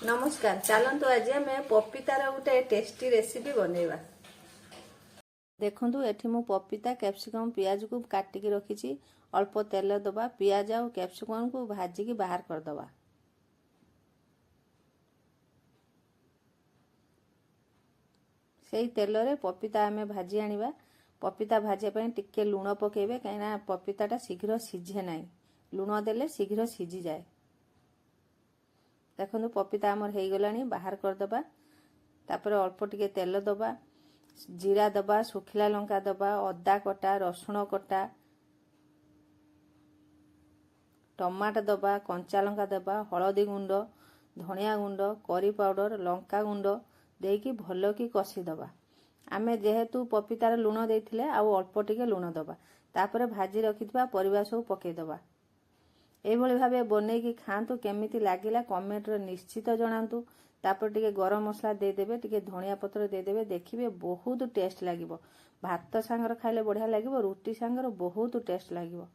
नमस्कार चलतु आज आम पपीतार गोटे टेस्टी रेसिपी बनैबा। देखु एठी मु पपीता कैप्सिकम पियाज को काटिकी रखी अल्प तेल दबा पियाज आ कैप्सिकम को भाजिकी बाहर करदबा। से तेल रे पपीता आमे भाजी आनिबा। पपीता भाजिया ପାଇଁ टिके लुण पकेबे कहीं पपीताटा शीघ्र सीझे नाही। लुण देले शीघ्र सीझी जाए। देखो पपीता आमर हो गलानी बाहर करदबा। तापर अल्प टिके तेल दबा जीरा दबा सुखिला लंका दबा अदा कटा रसुण कटा टमाटो दबा कंचा लंका दबा हलदी गुंड धनिया गुंड करी पाउडर लंका गुंड देकी भल की कषी दबा। आमे जेहेतु पपीतार लुण देथिले आउ अल्प टिके लुण दबा। तापर भाजी रखिथिबा परिबा सब पकेई दबा। एभली भावे बनेकी खातु केमिति लागिला कमेंट रे निश्चित जणातु। तापर टिके गरम मसला दे देबे टिके धनिया पत्र दे देबे देखिबे बहुत टेस्ट लागिबो। भात सांगर खाइले बढ़िया लागिबो रुटी सांगर बहुत टेस्ट लागिबो।